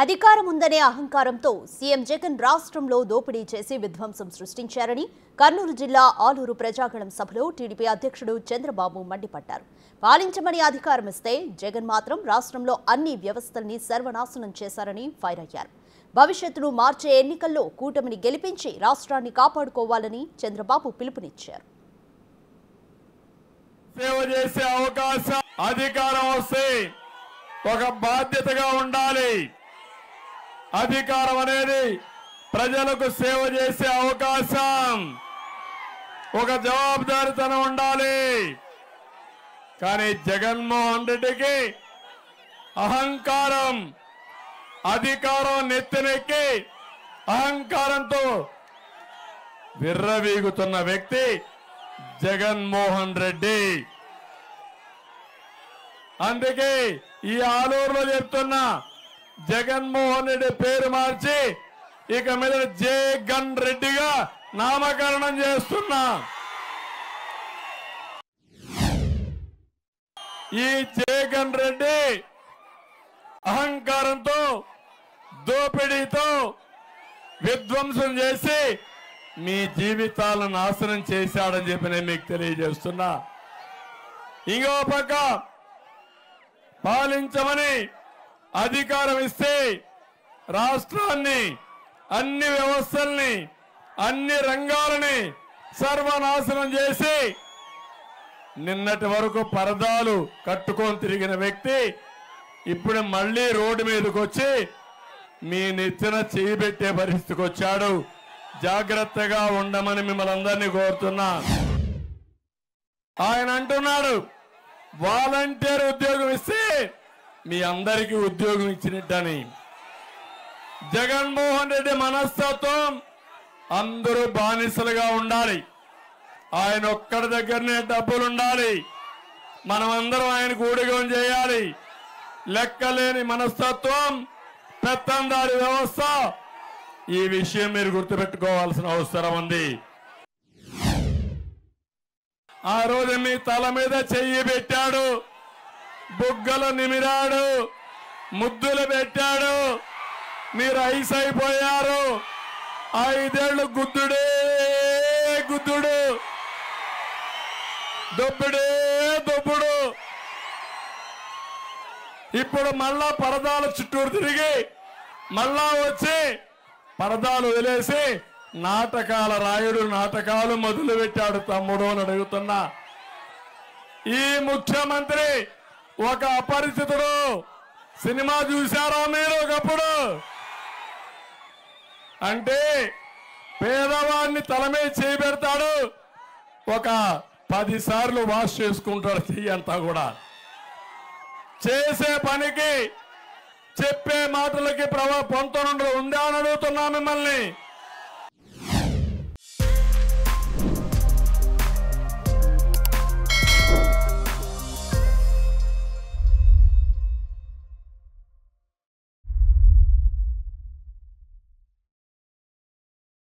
అధికారం ఉందనే అహంకారంతో సీఎం జగన్ రాష్ట్రంలో దోపిడీ చేసి విధ్వంసం సృష్టించారని కర్నూలు జిల్లా ఆలూరు ప్రజాగళం సభలో టీడీపీ అధ్యక్షుడు చంద్రబాబు మండిపడ్డారు. పాలించమని అధికారం ఇస్తే జగన్ మాత్రం రాష్ట్రంలో అన్ని వ్యవస్థల్ని సర్వనాశనం చేశారని ఫైర్ అయ్యారు. భవిష్యత్తును మార్చే ఎన్నికల్లో కూటమిని గెలిపించి రాష్ట్రాన్ని కాపాడుకోవాలని చంద్రబాబు పిలుపునిచ్చారు. సేవ చేసే అవకాశం అధికారం వస్తే ఒక బాధ్యతగా ఉండాలి. అధికారం అనేది ప్రజలకు సేవ చేసే అవకాశం, ఒక జవాబుదారీతనం ఉండాలి. కానీ జగన్మోహన్ రెడ్డికి అహంకారం, అధికారం నెత్తినెక్కి అహంకారంతో విర్రవీగుతున్న వ్యక్తి జగన్మోహన్ రెడ్డి. అందుకే ఈ ఆలూరులో చెప్తున్నా, జగన్మోహన్ రెడ్డి పేరు మార్చి ఇక మీద జగన్ రెడ్డిగా నామకరణం చేస్తున్నా. ఈ జగన్ రెడ్డి అహంకారంతో, దోపిడీతో విధ్వంసం చేసి మీ జీవితాలను నాశనం చేశాడని చెప్పి నేను మీకు తెలియజేస్తున్నా. ఇంకో పక్క పాలించమని అధికారం ఇస్తే రాష్ట్రాన్ని, అన్ని వ్యవస్థల్ని, అన్ని రంగాలని సర్వనాశనం చేసి నిన్నటి వరకు పరదాలు కట్టుకొని తిరిగిన వ్యక్తి ఇప్పుడు మళ్ళీ రోడ్డు మీదకి వచ్చి మీ నెత్తిన చేయి పెట్టే పరిస్థితికి వచ్చాడు. జాగ్రత్తగా ఉండమని మిమ్మల్ని అందరినీ కోరుతున్నా. ఆయన అంటున్నాడు, వాలంటీర్ ఉద్యోగం ఇస్తే మీ అందరికీ ఉద్యోగం ఇచ్చినట్టని. జగన్మోహన్ రెడ్డి మనస్తత్వం అందరూ బానిసలుగా ఉండాలి. ఆయన ఒక్కడి దగ్గరనే డబ్బులు ఉండాలి. మనమందరం ఆయనకు ఊడిగం చేయాలి. లెక్కలేని మనస్తత్వం, పెత్తందారి వ్యవస్థ. ఈ విషయం మీరు గుర్తుపెట్టుకోవాల్సిన అవసరం ఉంది. ఆ రోజు మీ తల మీద చెయ్యి పెట్టాడు, బుగ్గలు నిమిరాడు, ముద్దులు పెట్టాడు. మీరు ఐసైపోయారు. 5 ఏళ్లు గుద్దుడే గుద్దుడు, దొబ్బుడే దొబ్బుడు. ఇప్పుడు మళ్ళా పరదాల చుట్టూరు తిరిగి మళ్ళా వచ్చి పరదాలు వదిలేసి నాటకాల రాయుడు, నాటకాలు మొదలు పెట్టాడు తమ్ముడు అని అడుగుతున్నా. ఈ ముఖ్యమంత్రి ఒక అపరిచితుడు. సినిమా చూశారా మీరు ఒకప్పుడు? అంటే పేదవాడిని తల మీద చేయి పెడతాడు, ఒక 10 సార్లు వాష్ చేసుకుంటాడు చెయ్యి అంతా కూడా. చేసే పనికి, చెప్పే మాటలకి పొంతనుండదు ఉందా అని అడుగుతున్నా మిమ్మల్ని.